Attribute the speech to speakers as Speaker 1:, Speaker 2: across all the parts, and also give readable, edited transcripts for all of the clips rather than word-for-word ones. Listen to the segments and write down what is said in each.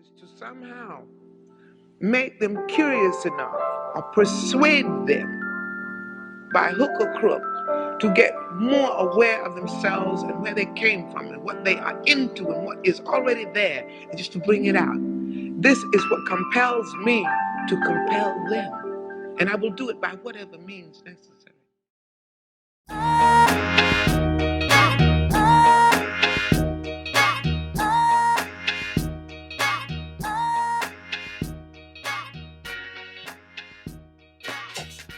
Speaker 1: is to somehow make them curious enough or persuade them by hook or crook to get more aware of themselves and where they came from and what they are into and what is already there, and just to bring it out. This is what compels me to compel them, and I will do it by whatever means necessary.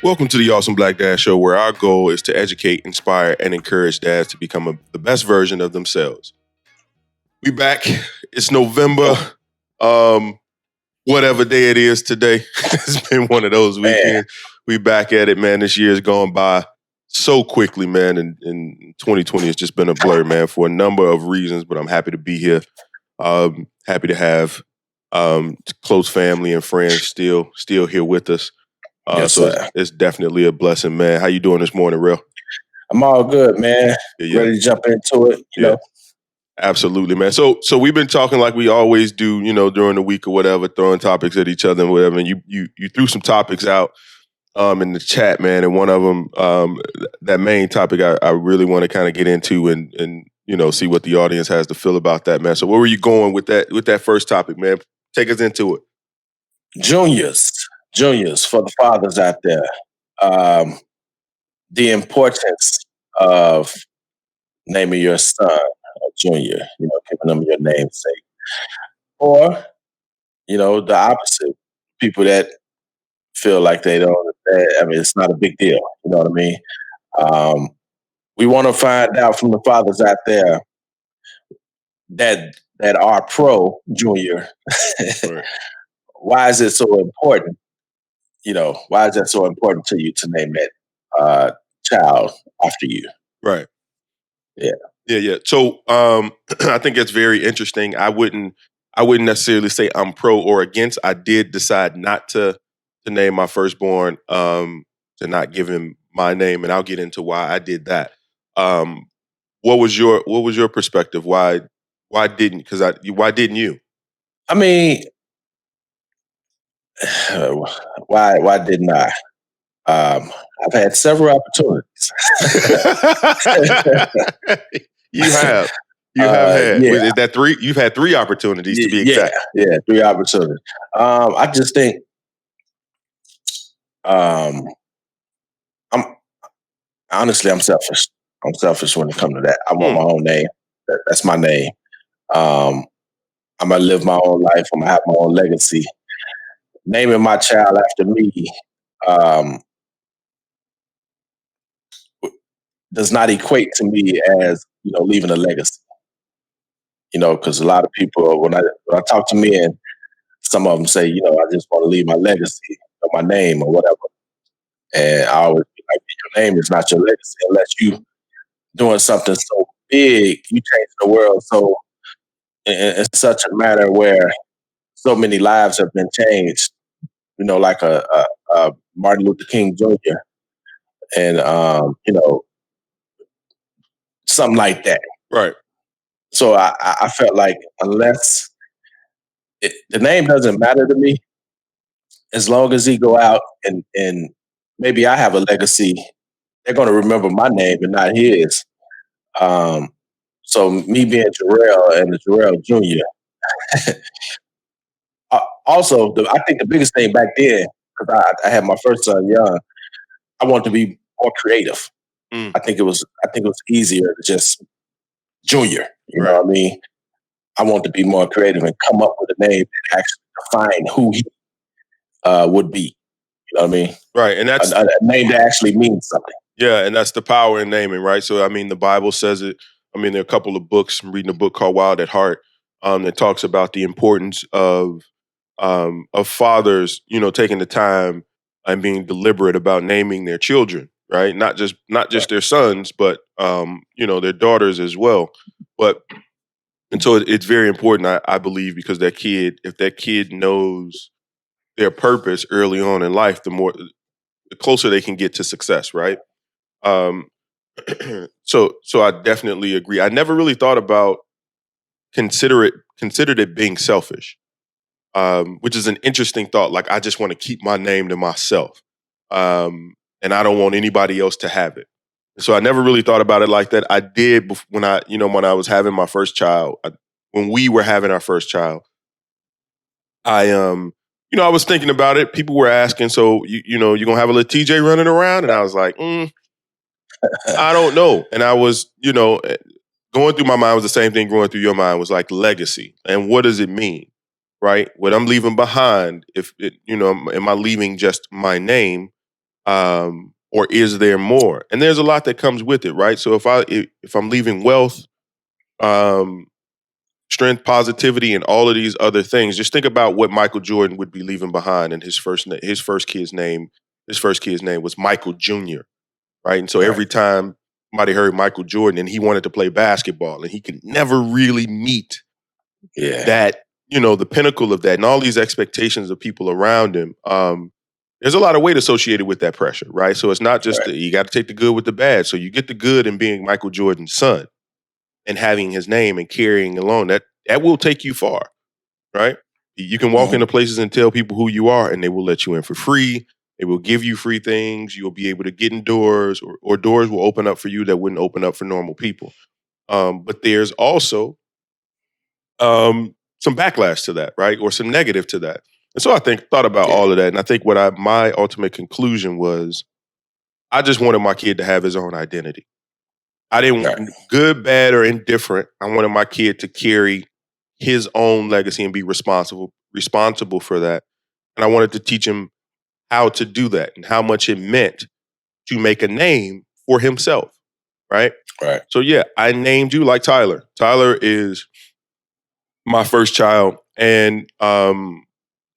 Speaker 2: Welcome to the Awesome Black Dad Show, where our goal is to educate, inspire, and encourage dads to become the best version of themselves. We back. It's November. Whatever day it is today. It's been one of those weekends. We back at it, man. This year's gone by so quickly, man. And 2020 has just been a blur, man, for a number of reasons. But I'm happy to be here. Happy to have close family and friends still here with us.
Speaker 3: Yes,
Speaker 2: so
Speaker 3: sir.
Speaker 2: it's definitely a blessing, man. How you doing this morning, Real?
Speaker 3: I'm all good, man.
Speaker 2: Yeah.
Speaker 3: Ready to jump into it, you know?
Speaker 2: Absolutely, man. So we've been talking like we always do, during the week or whatever, throwing topics at each other and whatever. And you threw some topics out in the chat, man. And one of them, that main topic, I really want to kind of get into and see what the audience has to feel about that, man. So where were you going with that first topic, man? Take us into it.
Speaker 3: Juniors, for the fathers out there, the importance of naming your son a junior, giving them your namesake. Or, the opposite, people that feel like they don't, it's not a big deal, you know what I mean? We want to find out from the fathers out there that are pro junior.
Speaker 2: Right.
Speaker 3: Why is it so important? Why is that so important to you to name that child after you?
Speaker 2: Right.
Speaker 3: Yeah.
Speaker 2: So I think it's very interesting. I wouldn't necessarily say I'm pro or against. I did decide not to name my firstborn, to not give him my name, and I'll get into why I did that. What was your perspective? Why didn't you?
Speaker 3: I mean, why didn't I? I've had several opportunities.
Speaker 2: You have had.
Speaker 3: Yeah.
Speaker 2: Is that 3? You've had 3 opportunities to be exact.
Speaker 3: Yeah, 3 opportunities. I just think I'm selfish. I'm selfish when it comes to that. I want my own name. That's my name. I'm gonna live my own life. I'm gonna have my own legacy. Naming my child after me does not equate to me as leaving a legacy. Because a lot of people, when I talk to men, some of them say, I just want to leave my legacy or my name or whatever. And I always be like, your name is not your legacy unless you doing something so big, you change the world so in such a manner where so many lives have been changed. Like a Martin Luther King Jr. and something like that.
Speaker 2: Right.
Speaker 3: So I felt like unless the name doesn't matter to me, as long as he go out and maybe I have a legacy, they're going to remember my name and not his. So me being Jarrell and the Jarrell Jr. Also, I think the biggest thing back then, because I had my first son young, I wanted to be more creative. I think it was easier to just Junior. You know what I mean? I want to be more creative and come up with a name that actually define who he would be. You know what I mean?
Speaker 2: Right, and that's
Speaker 3: a name that actually means something.
Speaker 2: Yeah, and that's the power in naming, right? So, I mean, the Bible says it. I mean, there are a couple of books. I'm reading a book called Wild at Heart that talks about the importance of fathers, taking the time and being deliberate about naming their children, right? Not just their sons, but their daughters as well. And so it's very important, I believe, because if that kid knows their purpose early on in life, the closer they can get to success, right? So I definitely agree. I never really thought about considered it being selfish. which is an interesting thought. Like, I just want to keep my name to myself, and I don't want anybody else to have it. So I never really thought about it like that. I did when I was having my first child. When we were having our first child, I was thinking about it. People were asking, so you gonna have a little TJ running around, and I was like, I don't know. And I was, going through my mind was the same thing going through your mind, was like legacy. And what does it mean? Right? What I'm leaving behind, am I leaving just my name? Or is there more? And there's a lot that comes with it, right? So if I'm leaving wealth, um, strength, positivity, and all of these other things, just think about what Michael Jordan would be leaving behind. And his first kid's name was Michael Jr., right? And so
Speaker 3: Right.
Speaker 2: every time somebody heard Michael Jordan and he wanted to play basketball, and he could never really meet
Speaker 3: Yeah.
Speaker 2: that, the pinnacle of that, and all these expectations of people around him. There's a lot of weight associated with that pressure, right? So it's not just
Speaker 3: Right.
Speaker 2: you got to take the good with the bad. So you get the good in being Michael Jordan's son and having his name and carrying along. That will take you far, right? You can walk
Speaker 3: Mhm.
Speaker 2: into places and tell people who you are, and they will let you in for free. They will give you free things. You'll be able to get indoors, or doors will open up for you that wouldn't open up for normal people. But there's also some backlash to that, right? Or some negative to that. And so I thought about
Speaker 3: Yeah.
Speaker 2: all of that. And I think my ultimate conclusion was, I just wanted my kid to have his own identity. I didn't
Speaker 3: Right.
Speaker 2: good, bad, or indifferent. I wanted my kid to carry his own legacy and be responsible for that. And I wanted to teach him how to do that and how much it meant to make a name for himself. Right.
Speaker 3: Right.
Speaker 2: So yeah, I named you like Tyler. Tyler is my first child. And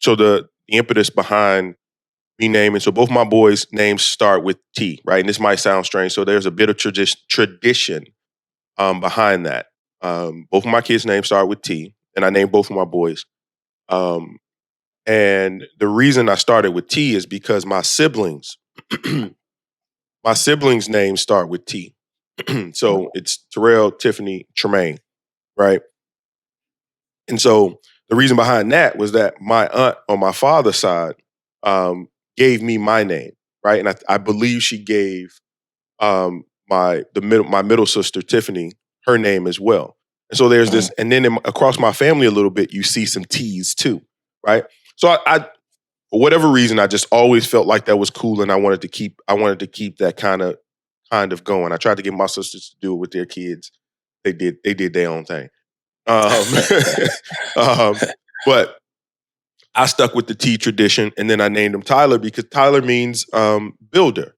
Speaker 2: so the impetus behind me naming, so both my boys' names start with T, right? And this might sound strange. So there's a bit of tradition behind that. Both of my kids' names start with T, and I named both of my boys. Um, and the reason I started with T is because my siblings, names start with T. So it's Terrell, Tiffany, Tremaine, right? And so the reason behind that was that my aunt on my father's side gave me my name, right? And I believe she gave my middle sister Tiffany her name as well. And so there's this, and then across my family a little bit, you see some T's too, right? So I for whatever reason, I just always felt like that was cool, and I wanted to keep that kind of going. I tried to get my sisters to do it with their kids. They did their own thing. Um, but I stuck with the T tradition, and then I named him Tyler because Tyler means builder,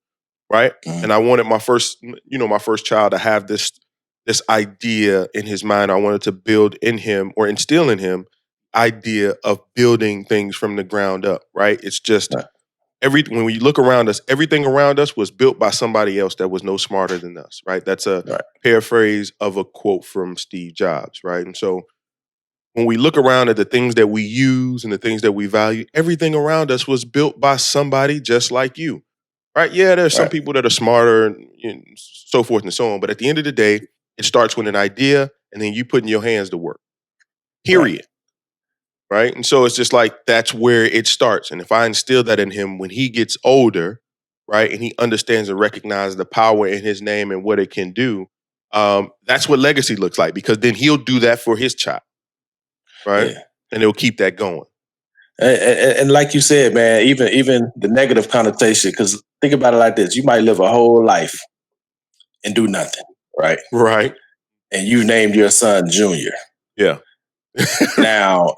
Speaker 2: right?
Speaker 3: Mhm.
Speaker 2: And I wanted my first child to have this idea in his mind. I wanted to build in him, or instill in him, idea of building things from the ground up, right? It's just
Speaker 3: Right.
Speaker 2: when we look around us, everything around us was built by somebody else that was no smarter than us, right? That's a
Speaker 3: Right.
Speaker 2: paraphrase of a quote from Steve Jobs, right? And so when we look around at the things that we use and the things that we value, everything around us was built by somebody just like you, right? Yeah, there's some
Speaker 3: Right.
Speaker 2: people that are smarter and so forth and so on. But at the end of the day, it starts with an idea, and then you putting your hands to work, period. Right. And so it's just like, that's where it starts. And if I instill that in him when he gets older, right, and he understands and recognizes the power in his name and what it can do, that's what legacy looks like, because then he'll do that for his child, right?
Speaker 3: Yeah.
Speaker 2: And he'll keep that going.
Speaker 3: And like you said, man, even the negative connotation, because think about it like this: you might live a whole life and do nothing, right?
Speaker 2: Right.
Speaker 3: And you named your son Junior.
Speaker 2: Yeah.
Speaker 3: Now,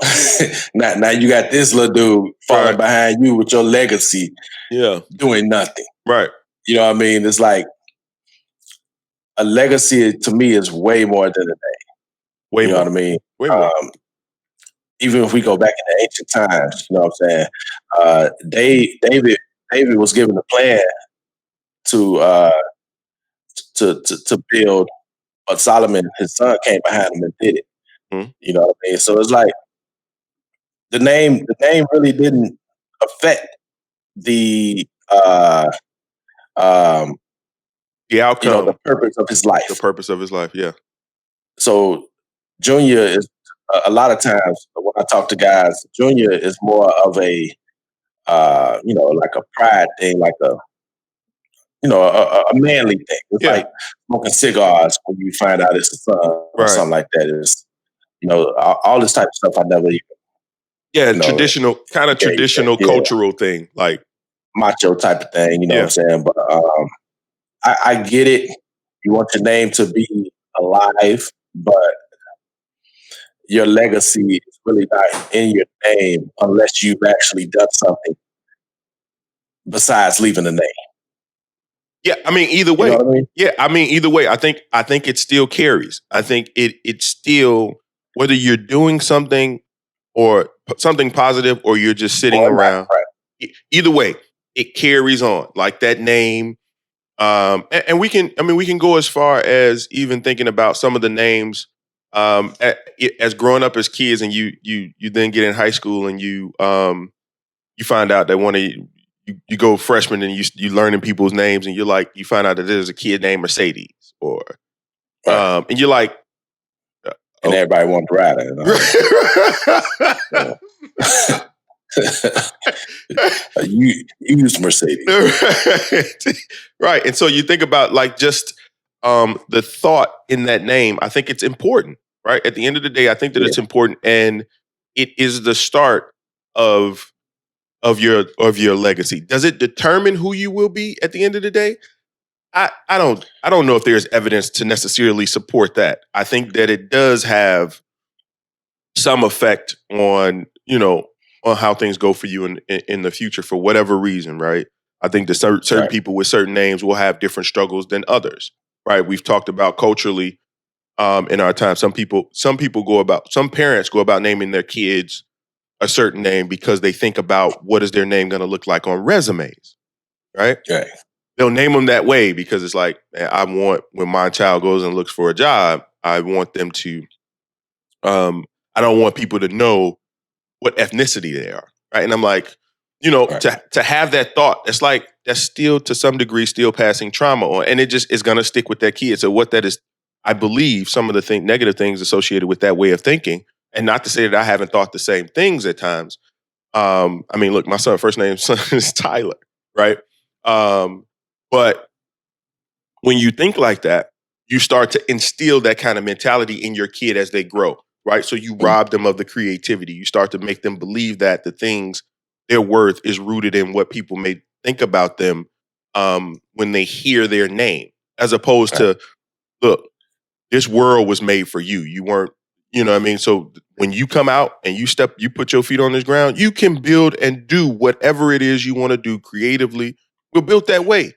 Speaker 3: now you got this little dude falling
Speaker 2: Right.
Speaker 3: behind you with your legacy,
Speaker 2: Yeah.
Speaker 3: doing nothing.
Speaker 2: Right.
Speaker 3: You know what I mean? It's like a legacy to me is way more than a name.
Speaker 2: Way
Speaker 3: You know
Speaker 2: more.
Speaker 3: what I mean?
Speaker 2: Way more.
Speaker 3: Even if we go back into ancient times, you know what I'm saying? David was given a plan to build, but Solomon, his son, came behind him and did it.
Speaker 2: Mhm.
Speaker 3: You know what I mean? So it's like the name really didn't affect the
Speaker 2: The outcome.
Speaker 3: the purpose of his life.
Speaker 2: The purpose of his life. Yeah.
Speaker 3: So Junior is a lot of times when I talk to guys, junior is more of a like a pride thing, like a manly thing. It's
Speaker 2: Yeah,
Speaker 3: like smoking cigars when you find out it's a son or
Speaker 2: right.
Speaker 3: something like that. It's all this type of stuff. I never even
Speaker 2: Yeah,
Speaker 3: know gauge that.
Speaker 2: traditional
Speaker 3: Yeah,
Speaker 2: cultural thing. Like,
Speaker 3: macho type of thing. You know what I'm
Speaker 2: yeah,
Speaker 3: saying? But I get it. You want your name to be alive, but your legacy is really not in your name unless you've actually done something besides leaving the name.
Speaker 2: yeah. I mean, either
Speaker 3: You know
Speaker 2: way.
Speaker 3: what I mean?
Speaker 2: Yeah, I mean, either way. I think it still carries. I think it's still, whether you're doing something or something positive, or you're just sitting
Speaker 3: Or not,
Speaker 2: around.
Speaker 3: right?
Speaker 2: Either way, it carries on. Like that name. And we can go as far as even thinking about some of the names, as growing up as kids, and you then get in high school, and you find out that you go freshman, and you learning people's names, and you find out that there's a kid named Mercedes, or
Speaker 3: Right.
Speaker 2: and you're like,
Speaker 3: And
Speaker 2: oh.
Speaker 3: everybody wanted to ride it. You use Mercedes.
Speaker 2: Right. And so you think about, like, just the thought in that name. I think it's important, right? At the end of the day, I think that
Speaker 3: Yeah.
Speaker 2: it's important, and it is the start of your legacy. Does it determine who you will be at the end of the day? I don't know if there's evidence to necessarily support that. I think that it does have some effect on on how things go for you in the future, for whatever reason, right? I think that certain
Speaker 3: Right.
Speaker 2: people with certain names will have different struggles than others, right? We've talked about culturally, in our time. Some parents go about naming their kids a certain name because they think about what is their name going to look like on resumes, right?
Speaker 3: Right.
Speaker 2: They'll name them that way because it's like, man, I want, when my child goes and looks for a job, I want them to, I don't want people to know what ethnicity they are, right? And I'm like,
Speaker 3: Right.
Speaker 2: to have that thought, that's still to some degree still passing trauma on, and it just is going to stick with that kid. So what that is, I believe some of the negative things associated with that way of thinking, and not to say that I haven't thought the same things at times. I mean, look, my first name is Tyler, right? But when you think like that, you start to instill that kind of mentality in your kid as they grow, right? So you rob them of the creativity. You start to make them believe that the things, their worth is rooted in what people may think about them, when they hear their name, as opposed
Speaker 3: Right.
Speaker 2: to, look, this world was made for you. You weren't, you know what I mean? So when you come out and you put your feet on this ground, you can build and do whatever it is you want to do creatively. We're built that way,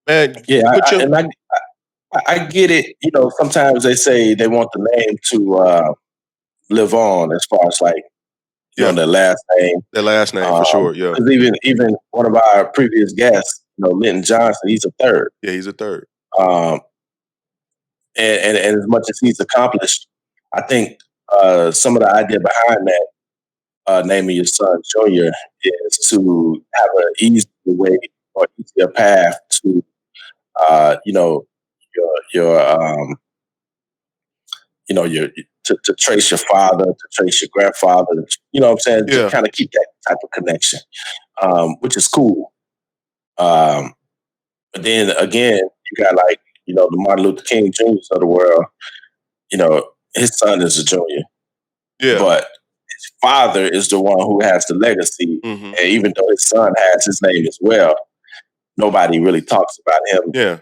Speaker 2: man.
Speaker 3: Yeah,
Speaker 2: Put your
Speaker 3: I get it. Sometimes they say they want the name to live on, as far as like
Speaker 2: yeah,
Speaker 3: their last name.
Speaker 2: their last name for sure. Yeah,
Speaker 3: 'Cause even one of our previous guests, Linton Johnson, he's a third.
Speaker 2: yeah, he's a third.
Speaker 3: Um, and as much as he's accomplished, I think some of the idea behind that, naming your son Junior, is to have an easier way or easier path to your your to trace your father, to trace your grandfather. You know what I'm saying? To
Speaker 2: Yeah,
Speaker 3: kind of keep that type of connection, which is cool. But then again, you got like the Martin Luther King Jr.'s of the world. His son is a junior,
Speaker 2: yeah.
Speaker 3: but his father is the one who has the legacy.
Speaker 2: Hmm.
Speaker 3: And even though his son has his name as well, nobody really talks about him
Speaker 2: Yeah,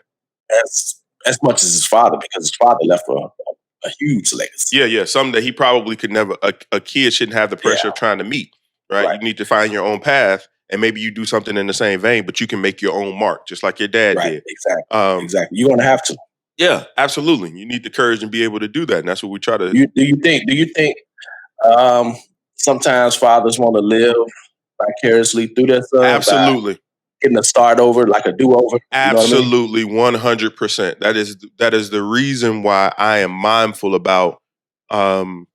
Speaker 3: as much as his father, because his father left a huge legacy.
Speaker 2: yeah, yeah. Something that he probably could never. A kid shouldn't have the pressure
Speaker 3: Yeah,
Speaker 2: of trying to meet. Right. You
Speaker 3: right,
Speaker 2: need to find your own path, and maybe you do something in the same vein, but you can make your own mark, just like your dad
Speaker 3: right,
Speaker 2: did.
Speaker 3: exactly,
Speaker 2: Um,
Speaker 3: exactly. You're gonna have to.
Speaker 2: yeah, absolutely. You need the courage and be able to do that, and that's what we try to.
Speaker 3: Do you think um, sometimes fathers want to live vicariously through their son by
Speaker 2: Absolutely.
Speaker 3: getting a start over, like a do over? You know what I mean?
Speaker 2: Absolutely, 100%. That is the reason why I am mindful about, um,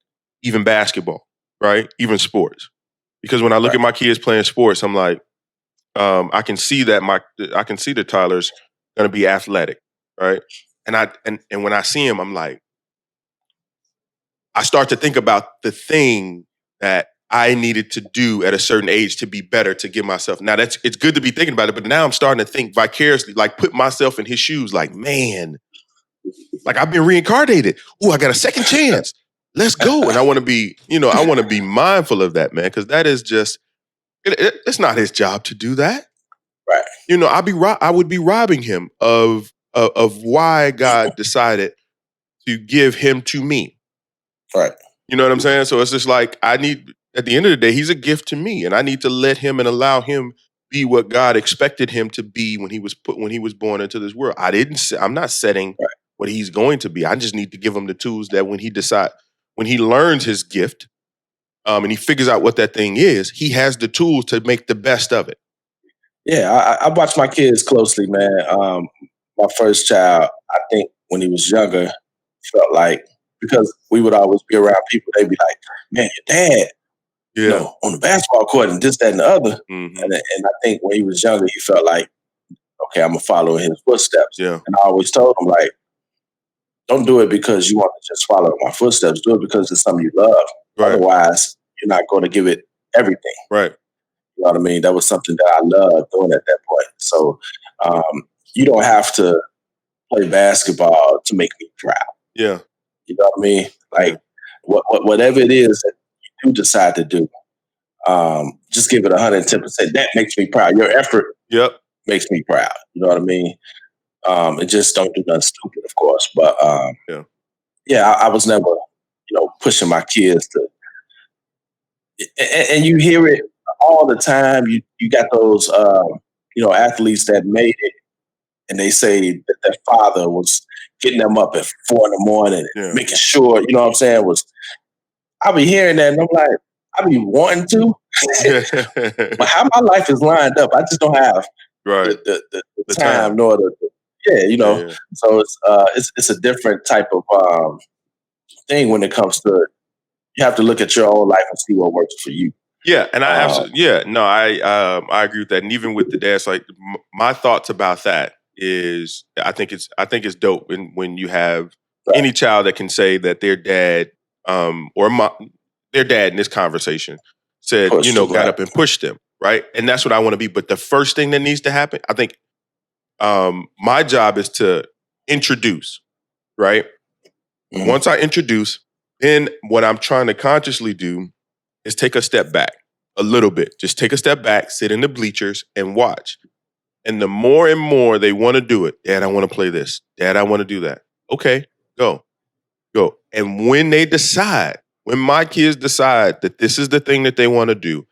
Speaker 2: even basketball, right? Even sports, because when I look
Speaker 3: Right.
Speaker 2: at my kids playing sports, I'm like, I can see that Tyler's going to be athletic, right? And when I see him, I'm like, I start to think about the thing that I needed to do at a certain age to be better, to give myself. Now it's good to be thinking about it, but now I'm starting to think vicariously, like put myself in his shoes, like, man, like I've been reincarnated. Ooh, I got a second chance. Let's go. And I want to be, I want to be mindful of that, man, because that is just, it's not his job to do that.
Speaker 3: Right.
Speaker 2: I would be robbing him of why God decided to give him to me.
Speaker 3: Right.
Speaker 2: You know what I'm saying? So it's just like, at the end of the day, he's a gift to me, and I need to let him and allow him be what God expected him to be when he was born into this world. I'm not setting what he's going to be. I just need to give him the tools that when he learns his gift, and he figures out what that thing is, he has the tools to make the best of it.
Speaker 3: Yeah, I watch my kids closely, man. My first child, I think when he was younger, felt like, because we would always be around people, they'd be like, man, your dad, on the basketball court and this, that, and the other.
Speaker 2: Mm-hmm.
Speaker 3: And I think when he was younger, he felt like, okay, I'm going to follow in his footsteps.
Speaker 2: Yeah.
Speaker 3: And I always told him, like, don't do it because you want to just follow in my footsteps. Do it because it's something you love. Right. Otherwise, you're not going to give it everything.
Speaker 2: Right.
Speaker 3: You know what I mean? That was something that I loved doing at that point. So you don't have to play basketball to make me proud.
Speaker 2: Yeah.
Speaker 3: You know what I mean? Like, whatever it is that you do decide to do, just give it 110%. That makes me proud. Your effort makes me proud. You know what I mean? And just don't do nothing stupid, of course. But I was never, pushing my kids to. And you hear it all the time. You got those, athletes that made it, and they say that their father was getting them up at 4 a.m, making sure, you know what I'm saying, I be hearing that and I'm like, I be wanting to, but how my life is lined up, I just don't have the time nor the, so it's a different type of thing when it comes to, you have to look at your own life and see what works for you.
Speaker 2: Yeah, and I absolutely, I agree with that. And even with the dads, like my thoughts about that is, I think it's dope when you have any child that can say that their dad, their dad in this conversation said, got up and pushed them, right? And that's what I want to be. But the first thing that needs to happen, I think, my job is to introduce, right? Mm-hmm. Once I introduce, then what I'm trying to consciously do is take a step back a little bit. Just take a step back, sit in the bleachers and watch. And the more and more they want to do it, Dad, I want to play this. Dad, I want to do that. Okay, go. And when my kids decide that this is the thing that they want to do,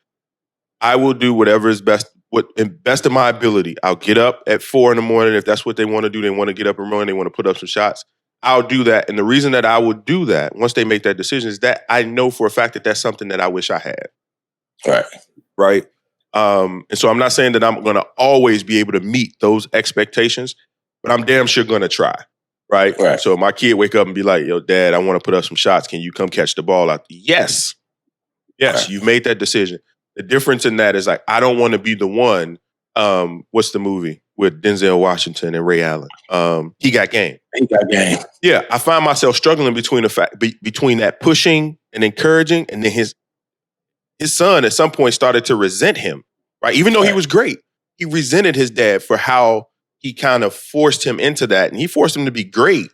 Speaker 2: I will do whatever is best of my ability. I'll get up at 4 a.m. if that's what they want to do. They want to get up and run. They want to put up some shots. I'll do that. And the reason that I would do that once they make that decision is that I know for a fact that that's something that I wish I had. Right. And so I'm not saying that I'm going to always be able to meet those expectations, but I'm damn sure going to try. Right. So my kid wake up and be like, yo, Dad, I want to put up some shots. Can you come catch the ball out? Yes. You've made that decision. The difference in that is, like, I don't want to be the one. What's the movie with Denzel Washington and Ray Allen? He Got Game. Yeah, I find myself struggling between that pushing and encouraging, and then his son at some point started to resent him. Right, even though he was great, he resented his dad for how he kind of forced him into that, and he forced him to be great,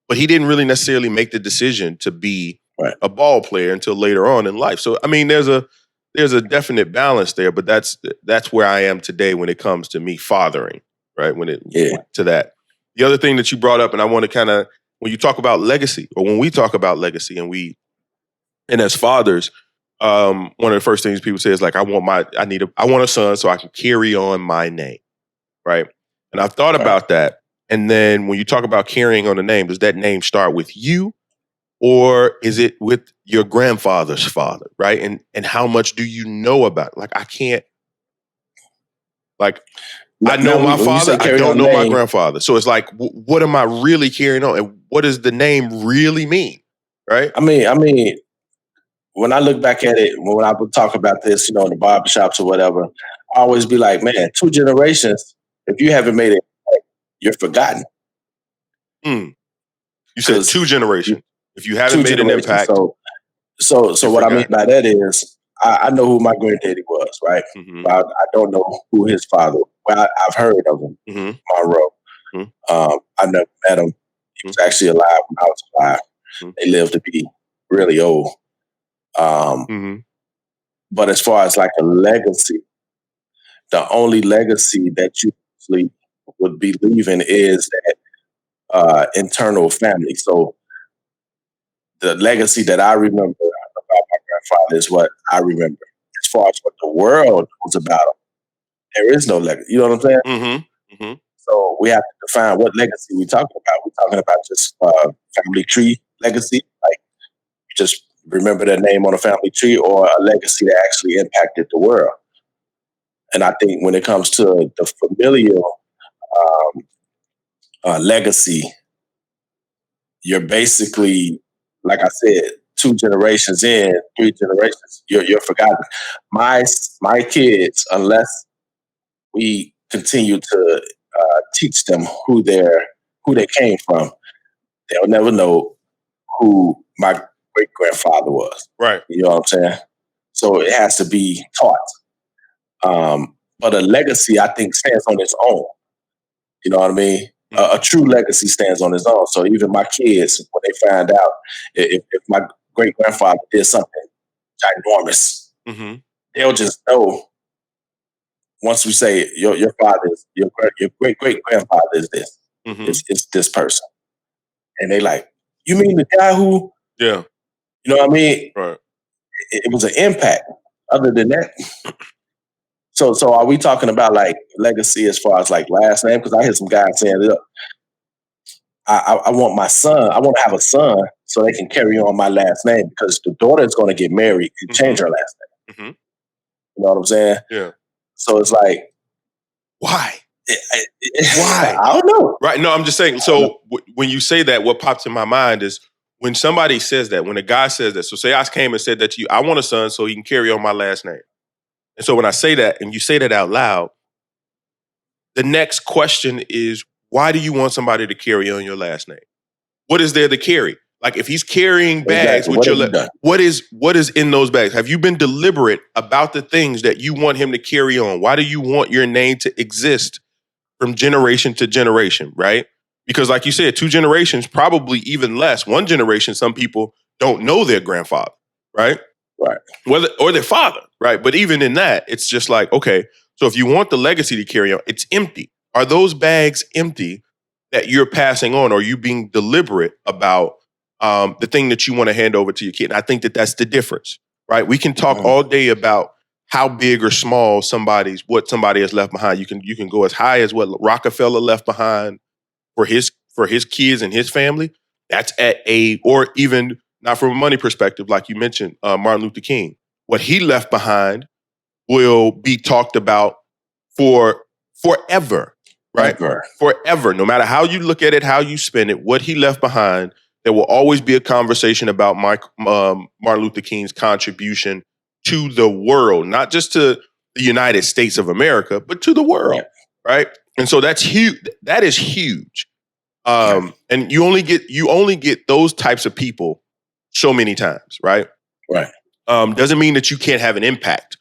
Speaker 2: but he didn't really necessarily make the decision to be a ball player until later on in life. So, I mean, there's a definite balance there, but that's where I am today when it comes to me fathering, right? To that. The other thing that you brought up, and I want to kind of, when you talk about legacy, or when we talk about legacy, and as fathers, one of the first things people say is like, I want a son so I can carry on my name, right? And I've thought about that. And then when you talk about carrying on a name, does that name start with you? Or is it with your grandfather's father, right? And how much do you know about it? Like, I can't, like, I know my father, I don't know my grandfather. So it's like, what am I really carrying on? And what does the name really mean, right?
Speaker 3: I mean, when I look back at it, when I would talk about this, in the barbershops or whatever, I always be like, man, 2 generations, if you haven't made it, you're forgotten.
Speaker 2: You said 2 generations. If you haven't made an impact,
Speaker 3: so what I mean by that is I know who my granddaddy was, right?
Speaker 2: Mhm.
Speaker 3: But I don't know who his father. Well, I've heard of him,
Speaker 2: Mhm.
Speaker 3: Monroe.
Speaker 2: Mhm.
Speaker 3: I never met him. He was actually alive when I was alive.
Speaker 2: Mhm.
Speaker 3: They lived to be really old.
Speaker 2: Mhm.
Speaker 3: But as far as like a legacy, the only legacy that you usually would be leaving is that internal family. So the legacy that I remember about my grandfather is what I remember. As far as what the world was about him, there is no legacy. You know what I'm saying?
Speaker 2: Mhm. Mhm.
Speaker 3: So we have to define what legacy we're talking about. We're talking about just family tree legacy, like just remember their name on a family tree, or a legacy that actually impacted the world. And I think when it comes to the familial legacy, you're basically, like I said, 2 generations in, 3 generations, you're forgotten. My kids, unless we continue to teach them who they came from, they'll never know who my great grandfather was.
Speaker 2: Right.
Speaker 3: You know what I'm saying? So it has to be taught. But a legacy, I think, stands on its own. You know what I mean? A true legacy stands on its own. So even my kids, when they find out if my great grandfather did something ginormous,
Speaker 2: Mhm.
Speaker 3: they'll just know. Once we say your father's your great great grandfather is this,
Speaker 2: Mhm.
Speaker 3: it's this person, and they like, you mean the guy who,
Speaker 2: Yeah.
Speaker 3: you know what I mean?
Speaker 2: Right.
Speaker 3: It was an impact. Other than that, so are we talking about like legacy as far as like last name? Because I hear some guys saying, look, I want my son, I want to have a son so they can carry on my last name, because the daughter is going to get married and change her last name.
Speaker 2: Mhm.
Speaker 3: You know what I'm saying?
Speaker 2: Yeah.
Speaker 3: So it's like,
Speaker 2: Why?
Speaker 3: why? I don't know.
Speaker 2: Right. No, I'm just saying. So when you say that, what pops in my mind is when somebody says that, when a guy says that. So say I came and said that to you, I want a son so he can carry on my last name. And so when I say that and you say that out loud, the next question is, why do you want somebody to carry on your last name? What is there to carry? Like if he's carrying bags
Speaker 3: Exactly.
Speaker 2: with your what is in those bags? Have you been deliberate about the things that you want him to carry on? Why do you want your name to exist from generation to generation, right? Because like you said, 2 generations, probably even less. 1 generation, some people don't know their grandfather, right?
Speaker 3: Right.
Speaker 2: Or their father, right? But even in that, it's just like, okay, so if you want the legacy to carry on, it's empty. Are those bags empty that you're passing on? Or are you being deliberate about the thing that you want to hand over to your kid? And I think that that's the difference, right? We can talk all day about how big or small what somebody has left behind. You can go as high as what Rockefeller left behind for his kids and his family. That's or even not from a money perspective, like you mentioned, Martin Luther King. What he left behind will be talked about for forever, right? Forever. No matter how you look at it, how you spin it, what he left behind, there will always be a conversation about Martin Luther King's contribution to the world, not just to the United States of America, but to the world, right? And so that's huge. That is huge. And you only get those types of people so many times, right?
Speaker 3: Right.
Speaker 2: Doesn't mean that you can't have an impact.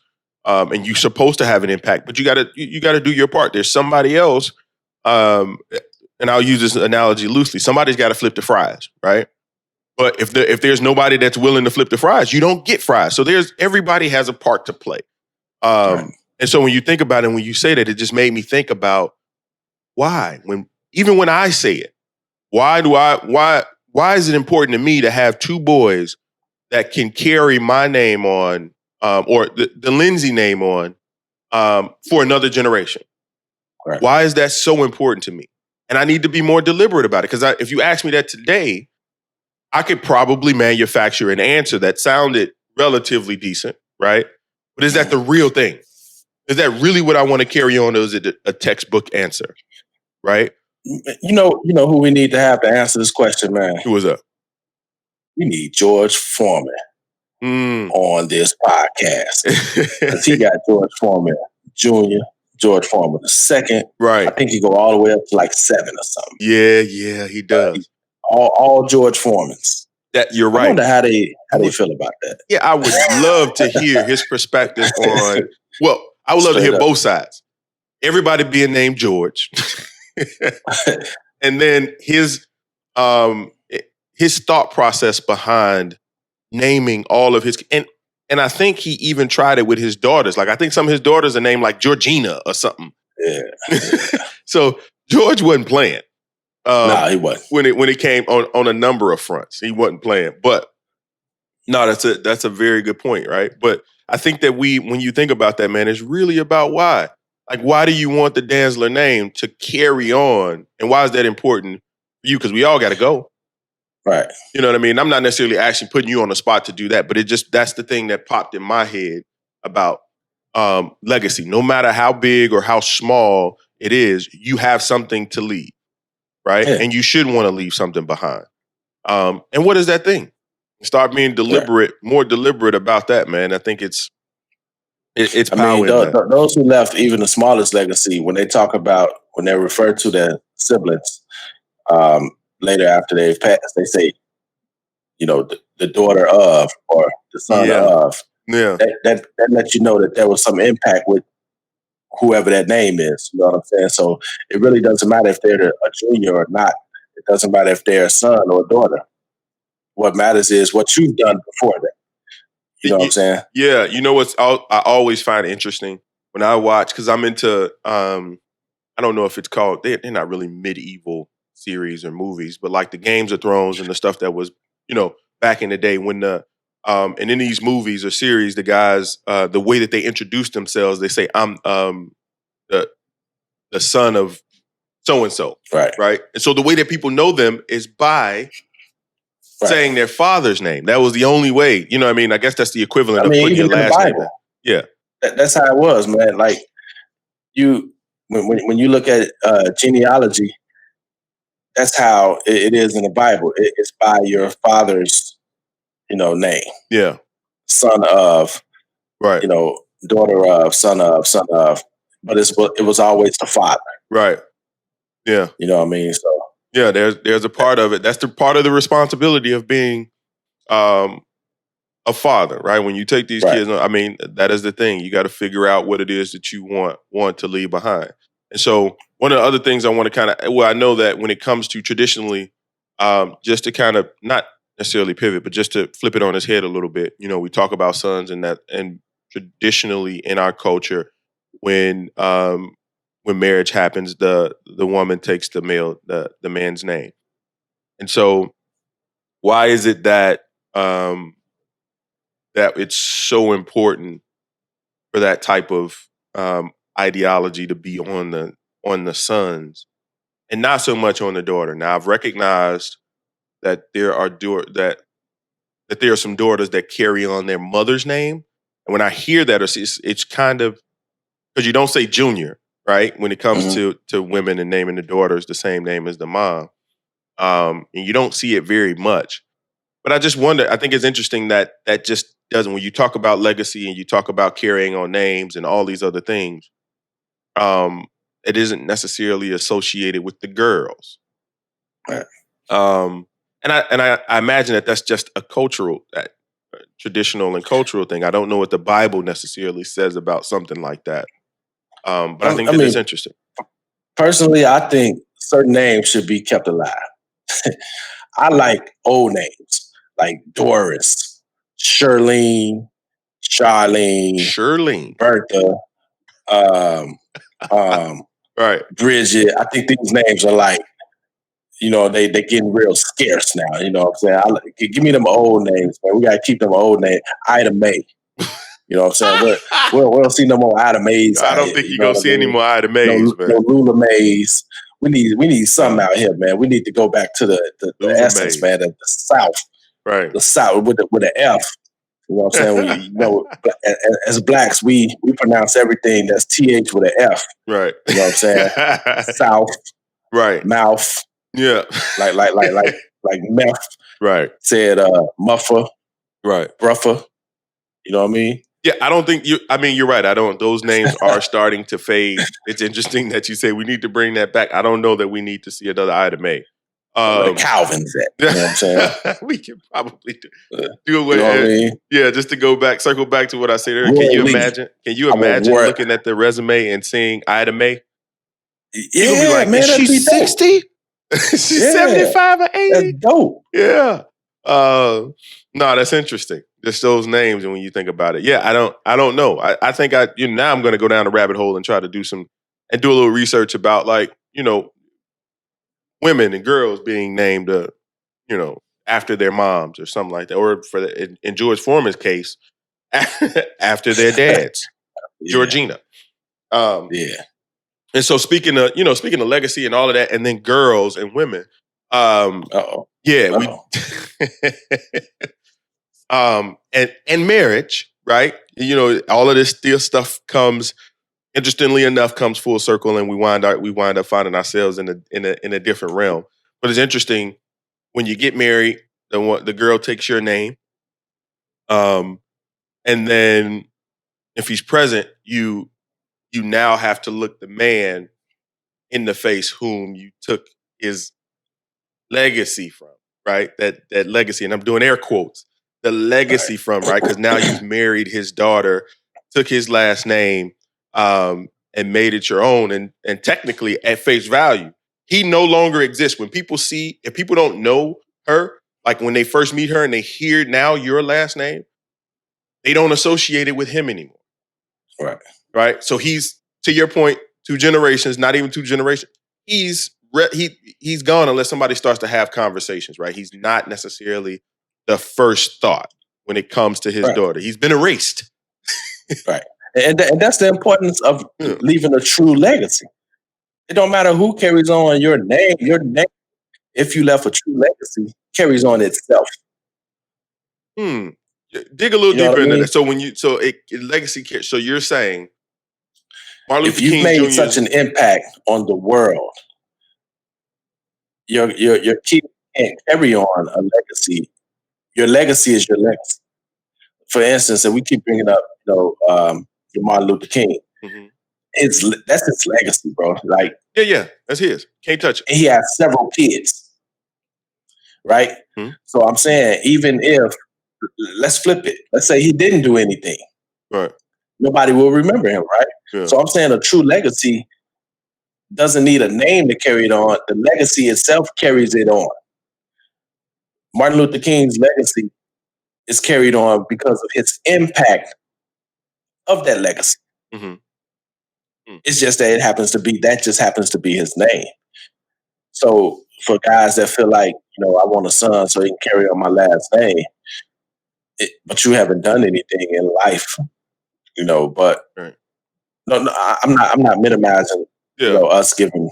Speaker 2: And you're supposed to have an impact, but you gotta do your part. There's somebody else, and I'll use this analogy loosely. Somebody's got to flip the fries, right? But if there's nobody that's willing to flip the fries, you don't get fries. So everybody has a part to play. And so when you think about it, when you say that, it just made me think about why. Even when I say it, why is it important to me to have 2 boys that can carry my name on, or the Lindsay name on, for another generation?
Speaker 3: Right.
Speaker 2: Why is that so important to me? And I need to be more deliberate about it, because if you ask me that today, I could probably manufacture an answer that sounded relatively decent, right? But is that the real thing? Is that really what I want to carry on, or is it a textbook answer, right?
Speaker 3: You know who we need to have to answer this question, man?
Speaker 2: Who was that?
Speaker 3: We need George Foreman on this podcast, because he got George Foreman Jr., George Foreman II.
Speaker 2: Right.
Speaker 3: I think he go all the way up to like 7 or something.
Speaker 2: Yeah, he does.
Speaker 3: All George Foremans.
Speaker 2: That you're
Speaker 3: I
Speaker 2: right.
Speaker 3: wonder how they feel about that.
Speaker 2: Yeah, I would love to hear his perspective on. Well, I would love to
Speaker 3: Straight
Speaker 2: hear
Speaker 3: up.
Speaker 2: both sides. Everybody being named George, and then his thought process behind naming all of his and I think he even tried it with his daughters. Like I think some of his daughters are named like Georgina or something.
Speaker 3: Yeah.
Speaker 2: So George wasn't playing.
Speaker 3: Nah, he wasn't.
Speaker 2: When it came on a number of fronts, he wasn't playing. But no, that's a very good point, right? But I think that when you think about that, man, it's really about why. Like, why do you want the Dantzler name to carry on, and why is that important for you? Because we all got to go.
Speaker 3: Right.
Speaker 2: You know what I mean? I'm not necessarily actually putting you on the spot to do that, but that's the thing that popped in my head about legacy. No matter how big or how small it is, you have something to leave, right?
Speaker 3: Yeah.
Speaker 2: And you should want to leave something behind. And what is that thing? Start being deliberate, more deliberate about that, man. I think it's power in that.
Speaker 3: Those who left even the smallest legacy, when they refer to their siblings, later after they've passed, they say, the daughter of or the son of.
Speaker 2: Yeah.
Speaker 3: That lets you know that there was some impact with whoever that name is. You know what I'm saying? So it really doesn't matter if they're a junior or not. It doesn't matter if they're a son or a daughter. What matters is what you've done before that. You know what I'm saying?
Speaker 2: Yeah. You know what's I always find interesting when I watch, because I'm into I don't know if it's called, they're not really medieval series or movies, but like the Games of Thrones and the stuff that was, back in the day when and in these movies or series, the guys, the way that they introduce themselves, they say, I'm the son of so-and-so. Right. And so the way that people know them is by saying their father's name. That was the only way. You know what I mean? I guess that's the equivalent of putting your last name. Yeah.
Speaker 3: That's how it was, man. Like when you look at genealogy, that's how it is in the Bible. It's by your father's, name.
Speaker 2: Yeah.
Speaker 3: Son of,
Speaker 2: right.
Speaker 3: Daughter of, son of. But it was always the father.
Speaker 2: Right. Yeah.
Speaker 3: You know what I mean? So
Speaker 2: yeah, there's a part of it. That's the part of the responsibility of being a father, right? When you take these kids, I mean, that is the thing. You got to figure out what it is that you want to leave behind. And so one of the other things I want to I know that when it comes to traditionally, just to kind of not necessarily pivot, but just to flip it on its head a little bit, we talk about sons and traditionally in our culture, when marriage happens, the woman takes the man's name. And so why is it that that it's so important for that type of ideology to be on the sons and not so much on the daughter? Now I've recognized that there are that there are some daughters that carry on their mother's name, and when I hear that, it's kind of, because you don't say junior, right? When it comes to women and naming the daughters the same name as the mom, and you don't see it very much. But I just wonder. I think it's interesting that just doesn't. When you talk about legacy and you talk about carrying on names and all these other things, it isn't necessarily associated with the girls.
Speaker 3: Right.
Speaker 2: And I imagine that that's just a cultural, traditional and cultural thing. I don't know what the Bible necessarily says about something like that. But I think it's interesting.
Speaker 3: Personally, I think certain names should be kept alive. I like old names like Doris, Charlene, Bertha,
Speaker 2: right,
Speaker 3: Bridget. I think these names are like, they getting real scarce now. You know what I'm saying? Give me them old names, man. We gotta keep them old names. Ida Mae. You know what I'm saying? We don't see no more Ida Mays.
Speaker 2: I don't think you're gonna see any more Ida Mays, man.
Speaker 3: No Lula Mays. We need something out here, man. We need to go back to the essence, man. The South,
Speaker 2: right?
Speaker 3: The South with the F. You know what I'm saying? As blacks, we pronounce everything that's TH with an F.
Speaker 2: Right.
Speaker 3: You know what I'm saying? South.
Speaker 2: Right.
Speaker 3: Mouth.
Speaker 2: Yeah.
Speaker 3: like meth.
Speaker 2: Right.
Speaker 3: Said muffer.
Speaker 2: Right.
Speaker 3: Bruffer. You know what I mean?
Speaker 2: Yeah, I don't think you're right. Those names are starting to fade. It's interesting that you say we need to bring that back. I don't know that we need to see another Ida Mae.
Speaker 3: Where the
Speaker 2: Um,
Speaker 3: Calvins at? You know what I'm saying?
Speaker 2: we can probably do
Speaker 3: Uh,
Speaker 2: it.
Speaker 3: You know what I mean?
Speaker 2: Yeah, just to go back, circle back to what I said earlier.
Speaker 3: Roy
Speaker 2: Can you
Speaker 3: Lee.
Speaker 2: imagine? Can you
Speaker 3: I want
Speaker 2: imagine
Speaker 3: Roy.
Speaker 2: looking at the resume and seeing Ida Mae? You're gonna be
Speaker 3: Yeah,
Speaker 2: like,
Speaker 3: man,
Speaker 2: is
Speaker 3: that'd
Speaker 2: she
Speaker 3: be dope.
Speaker 2: 60? She's
Speaker 3: Yeah,
Speaker 2: 75 or
Speaker 3: that's
Speaker 2: 80?
Speaker 3: dope.
Speaker 2: Yeah. No, that's interesting. Just those names, and when you think about it, yeah, I don't know. I think now I'm going to go down the rabbit hole and try to do a little research about women and girls being named, after their moms or something like that, or in George Foreman's case, after their dads,
Speaker 3: Yeah,
Speaker 2: Georgina.
Speaker 3: yeah.
Speaker 2: And so speaking of legacy and all of that, and then girls and women,
Speaker 3: Uh-oh.
Speaker 2: yeah, we
Speaker 3: Uh-oh.
Speaker 2: and marriage, right? All of this still stuff comes, interestingly enough, comes full circle, and we wind up finding ourselves in a different realm. But it's interesting when you get married, the girl takes your name, and then if he's present, you now have to look the man in the face whom you took his legacy from, right? That legacy, and I'm doing air quotes, the legacy from, right? Because now you've married his daughter, took his last name, and made it your own. And technically, at face value, he no longer exists. If people don't know her, like when they first meet her and they hear now your last name, they don't associate it with him anymore.
Speaker 3: Right.
Speaker 2: Right? So he's, to your point, 2 generations, not even 2 generations, he's gone unless somebody starts to have conversations, right? He's not necessarily the first thought when it comes to his daughter. He's been erased.
Speaker 3: Right. And that's the importance of leaving a true legacy. It don't matter who carries on your name, if you left a true legacy, carries on itself.
Speaker 2: Dig a little deeper into that. So legacy, so you're saying Martin Luther
Speaker 3: if you've
Speaker 2: King
Speaker 3: made
Speaker 2: Jr.
Speaker 3: such an impact on the world, your kid can't carry on a legacy. Your legacy is your legacy. For instance, and we keep bringing up, Martin Luther King.
Speaker 2: Mm-hmm.
Speaker 3: That's his legacy, bro. Like,
Speaker 2: yeah, that's his. Can't touch it.
Speaker 3: And he has several kids, right?
Speaker 2: Mm-hmm.
Speaker 3: So I'm saying, even if, let's flip it. Let's say he didn't do anything.
Speaker 2: Right.
Speaker 3: Nobody will remember him, right?
Speaker 2: Yeah.
Speaker 3: So I'm saying a true legacy doesn't need a name to carry it on. The legacy itself carries it on. Martin Luther King's legacy is carried on because of his impact of that legacy.
Speaker 2: Mm-hmm.
Speaker 3: It's just that that just happens to be his name. So for guys that feel like, I want a son so he can carry on my last name, but you haven't done anything in life, but
Speaker 2: right.
Speaker 3: No, I'm not minimizing, us giving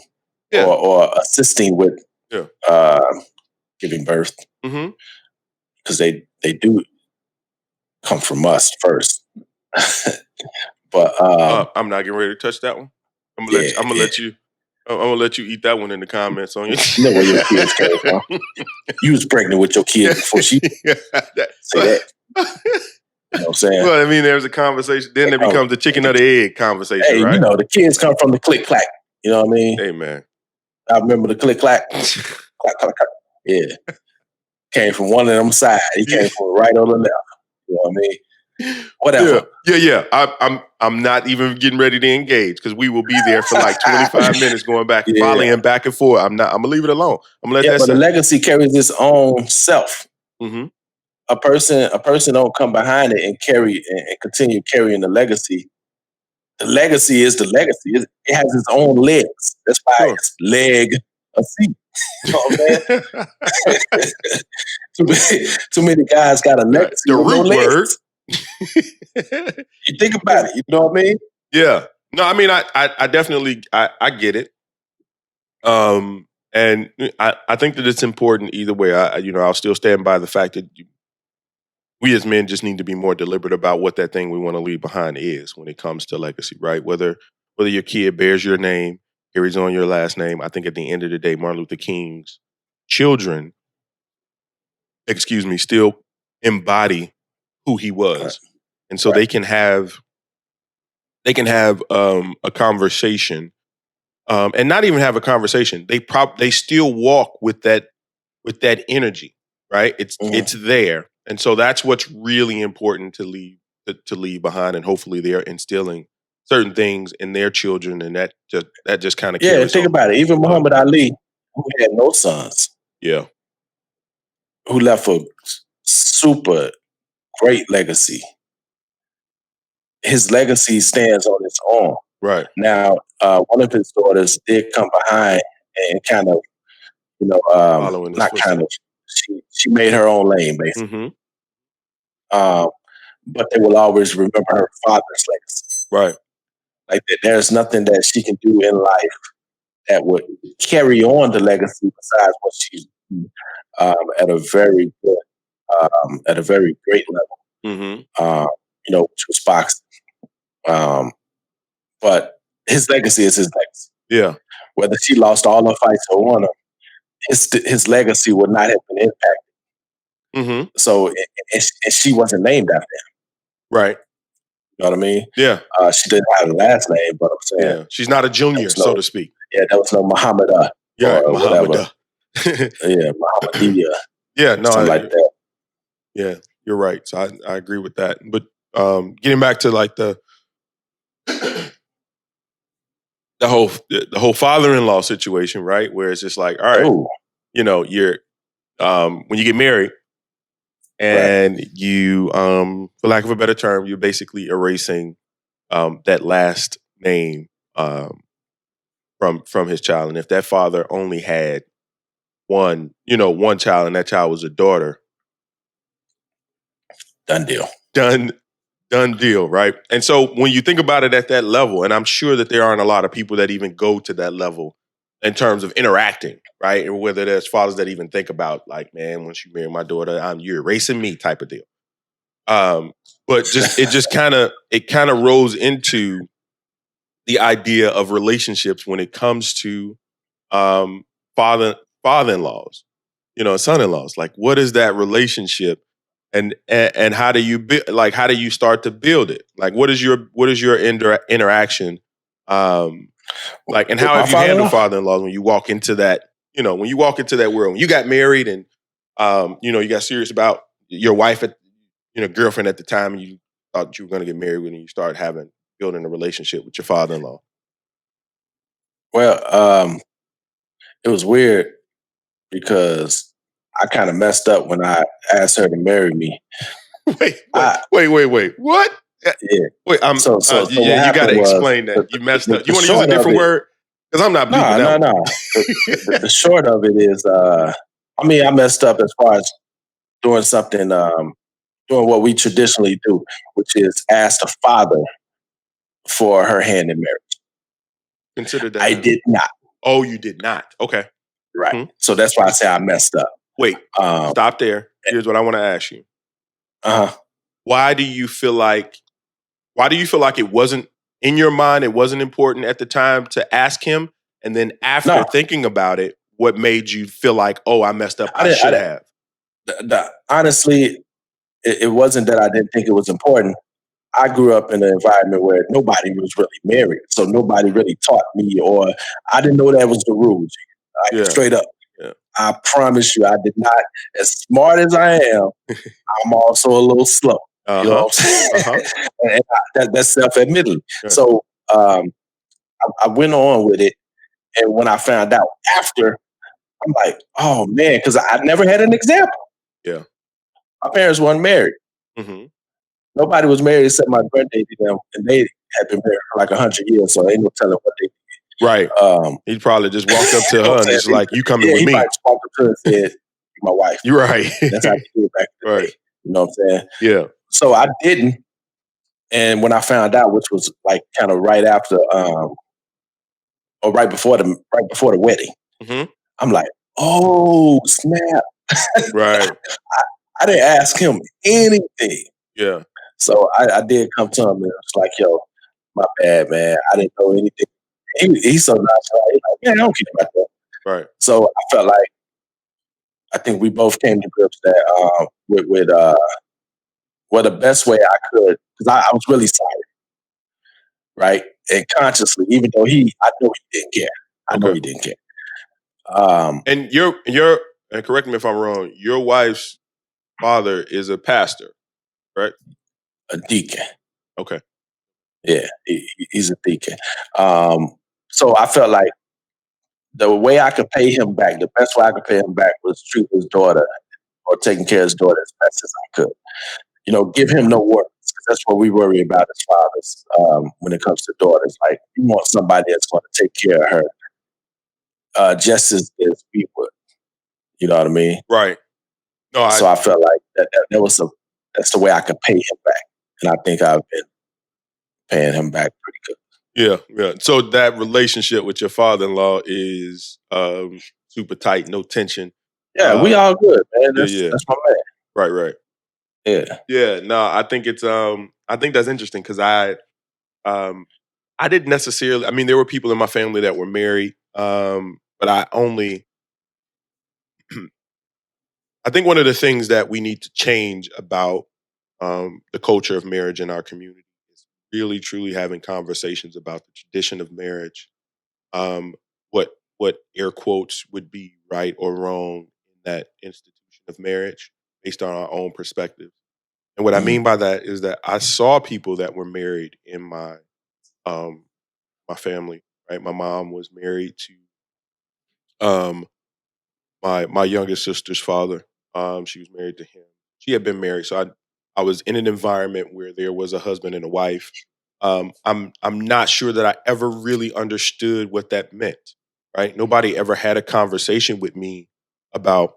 Speaker 3: or assisting with giving birth, because they do come from us first. But
Speaker 2: I'm not getting ready to touch that one. I'm gonna let you eat that one in the comments on your.
Speaker 3: You know where your kids came from. You was pregnant with your kid before she say that. You know what I'm saying?
Speaker 2: Well, I mean, there's a conversation. Then there becomes the chicken or the egg conversation,
Speaker 3: hey,
Speaker 2: right?
Speaker 3: The kids come from the click clack. You know what I mean?
Speaker 2: Hey, man.
Speaker 3: I remember the click clack. Clack, clack, clack. Yeah. Came from one of them sides. He came from the right or the left. You know what I mean? Whatever.
Speaker 2: Yeah. I'm not even getting ready to engage because we will be there for like 25 minutes going back and volleying back and forth. I'm gonna leave it alone. I'm gonna let that
Speaker 3: but
Speaker 2: sit.
Speaker 3: The legacy carries its own self.
Speaker 2: Mm-hmm.
Speaker 3: A person don't come behind it and carry and continue carrying the legacy. The legacy is the legacy. It has its own legs. That's why it's leg a seat. You know what I'm saying? too many guys got a legacy.
Speaker 2: The root word.
Speaker 3: You think about it. You know what I mean?
Speaker 2: Yeah. No, I mean, I definitely I get it. And I think that it's important either way. I'll still stand by the fact that we as men just need to be more deliberate about what that thing we want to leave behind is when it comes to legacy, right? Whether your kid bears your name, carries on your last name. I think at the end of the day, Martin Luther King's children, still embody who he was. And so they can have a conversation, and not even have a conversation. They still walk with that with that energy, right?
Speaker 3: Mhm.
Speaker 2: It's there, and so that's what's really important to leave behind, and hopefully they're instilling certain things in their children, and that just kind of
Speaker 3: Yeah,
Speaker 2: carries
Speaker 3: think
Speaker 2: on.
Speaker 3: about it. Even
Speaker 2: A lot of
Speaker 3: Muhammad
Speaker 2: people.
Speaker 3: Ali, who had no sons,
Speaker 2: Yeah,
Speaker 3: who left a super great legacy. His legacy stands on its own.
Speaker 2: right.
Speaker 3: Now, one of his daughters did come behind and kind of,
Speaker 2: Following his
Speaker 3: not kind of,
Speaker 2: footsteps.
Speaker 3: she made her own lane, basically.
Speaker 2: Hmm.
Speaker 3: Um, but they will always remember her father's legacy.
Speaker 2: Right.
Speaker 3: Like there's nothing that she can do in life that would carry on the legacy besides what she's doing, at a very good, at a very great level.
Speaker 2: Hmm.
Speaker 3: Which was boxing. But his legacy is his legacy.
Speaker 2: Yeah.
Speaker 3: Whether she lost all her fights or won them, his legacy would not have been impacted.
Speaker 2: Hmm.
Speaker 3: So, and she wasn't named after him.
Speaker 2: Right.
Speaker 3: You know what I mean?
Speaker 2: Yeah.
Speaker 3: She didn't have the last name, but I'm saying,
Speaker 2: Yeah. She's not a junior, so to speak.
Speaker 3: yeah, there was no Muhammad
Speaker 2: Yeah,
Speaker 3: or
Speaker 2: Muhammad.
Speaker 3: whatever. Yeah, Muhammadiyah,
Speaker 2: Yeah, no,
Speaker 3: something like that.
Speaker 2: yeah, you're right. So I agree with that. But getting back to like the whole father-in-law situation, right? Where it's just like, all right,
Speaker 3: Oh,
Speaker 2: you're when you get married and you for lack of a better term, you're basically erasing that last name from his child. And if that father only had one child and that child was a daughter,
Speaker 3: done deal.
Speaker 2: done deal, right? And so when you think about it at that level, and I'm sure that there aren't a lot of people that even go to that level in terms of interacting, right? Or whether there's fathers that even think about like, man, once you marry my daughter, you're erasing me type of deal. But it kind of rolls into the idea of relationships when it comes to um, father-in-laws, son-in-laws. Like, what is that relationship, and how do you how do you start to build it? Like, what is your interaction, like, and
Speaker 3: With
Speaker 2: how
Speaker 3: my
Speaker 2: have you handled
Speaker 3: father-in-law?
Speaker 2: father-in-laws when you walk into that, when you walk into that world, when you got married and you got serious about your wife girlfriend at the time, and you thought you were going to get married when you started building a relationship with your father-in-law.
Speaker 3: Well, it was weird because I kind of messed up when I asked her to marry me.
Speaker 2: Wait.
Speaker 3: I,
Speaker 2: What?
Speaker 3: yeah.
Speaker 2: Wait,
Speaker 3: So
Speaker 2: yeah,
Speaker 3: what
Speaker 2: you got
Speaker 3: happened
Speaker 2: to
Speaker 3: was
Speaker 2: explain that. You messed up. You
Speaker 3: the
Speaker 2: want to use a
Speaker 3: short of
Speaker 2: different
Speaker 3: it.
Speaker 2: word? Because I'm not bleeping
Speaker 3: No.
Speaker 2: that one.
Speaker 3: The short of it is, I messed up as far as doing something, doing what we traditionally do, which is ask the father for her hand in marriage.
Speaker 2: Consider that.
Speaker 3: I did not.
Speaker 2: Oh, you did not. Okay.
Speaker 3: Right.
Speaker 2: Hmm.
Speaker 3: So that's why I say I messed up.
Speaker 2: Wait. Stop there. Here's what I want to ask you.
Speaker 3: Uh-huh.
Speaker 2: Why do you feel like it wasn't in your mind? It wasn't important at the time to ask him, and then after
Speaker 3: No.
Speaker 2: thinking about it, what made you feel like, oh, I messed up? I should have.
Speaker 3: Honestly, it wasn't that I didn't think it was important. I grew up in an environment where nobody was really married, so nobody really taught me, or I didn't know that was the rules. Like,
Speaker 2: Yeah.
Speaker 3: straight up.
Speaker 2: Yeah.
Speaker 3: I promise you, I did not. As smart as I am, I'm also a little slow. You know what I'm saying? And that's self-admittedly.
Speaker 2: Yeah.
Speaker 3: So I went on with it, and when I found out after, I'm like, oh man, because I never had an example.
Speaker 2: Yeah.
Speaker 3: My parents weren't married.
Speaker 2: Mm-hmm.
Speaker 3: Nobody was married except my granddaddy them, and they had been married for like 100 years, so ain't no telling what they did.
Speaker 2: Right. He probably just walked up to
Speaker 3: You know
Speaker 2: her
Speaker 3: what
Speaker 2: and
Speaker 3: I'm
Speaker 2: just
Speaker 3: saying?
Speaker 2: like, you coming
Speaker 3: Yeah,
Speaker 2: with
Speaker 3: he
Speaker 2: me.
Speaker 3: probably just walked up to her and said, "You're my wife."
Speaker 2: You're right.
Speaker 3: That's how they did it back in the
Speaker 2: Right.
Speaker 3: day. You know what I'm saying?
Speaker 2: Yeah.
Speaker 3: So I didn't, and when I found out, which was like kind of right after, or right before the wedding,
Speaker 2: Mm-hmm.
Speaker 3: I'm like, oh snap!
Speaker 2: Right.
Speaker 3: I didn't ask him anything.
Speaker 2: Yeah.
Speaker 3: So I did come to him and it was like, yo, my bad, man. I didn't know anything. He's so nonchalant. He's like, man, I don't care about that.
Speaker 2: Right.
Speaker 3: So I felt like I think we both came to grips that with well, the best way I could, because I was really sorry, right? And consciously, even though I know he didn't care. I know
Speaker 2: Okay.
Speaker 3: he didn't care.
Speaker 2: And your and correct me if I'm wrong, your wife's father is a pastor, right?
Speaker 3: A deacon.
Speaker 2: Okay.
Speaker 3: Yeah, he's a deacon. So I felt like the way I could pay him back, the best way I could pay him back was treat his daughter or taking care of his daughter as best as I could. Give him no worries. That's what we worry about as fathers when it comes to daughters. Like, you want somebody that's going to take care of her just as we would. You know what I mean?
Speaker 2: Right. No,
Speaker 3: So I felt like that's the way I could pay him back. And I think I've been paying him back pretty good.
Speaker 2: Yeah. So that relationship with your father-in-law is super tight, no tension.
Speaker 3: Yeah, we all good, man. That's my man.
Speaker 2: Right.
Speaker 3: Yeah.
Speaker 2: Yeah. No, I think it's I think that's interesting because I didn't necessarily. I mean, there were people in my family that were married, but I only. I think one of the things that we need to change about the culture of marriage in our community is really, truly having conversations about the tradition of marriage, what air quotes would be right or wrong in that institution of marriage based on our own perspective. And what I mean by that is that I saw people that were married in my my family. Right, my mom was married to my youngest sister's father. She was married to him. She had been married, so I was in an environment where there was a husband and a wife. I'm not sure that I ever really understood what that meant. Right? Nobody ever had a conversation with me about,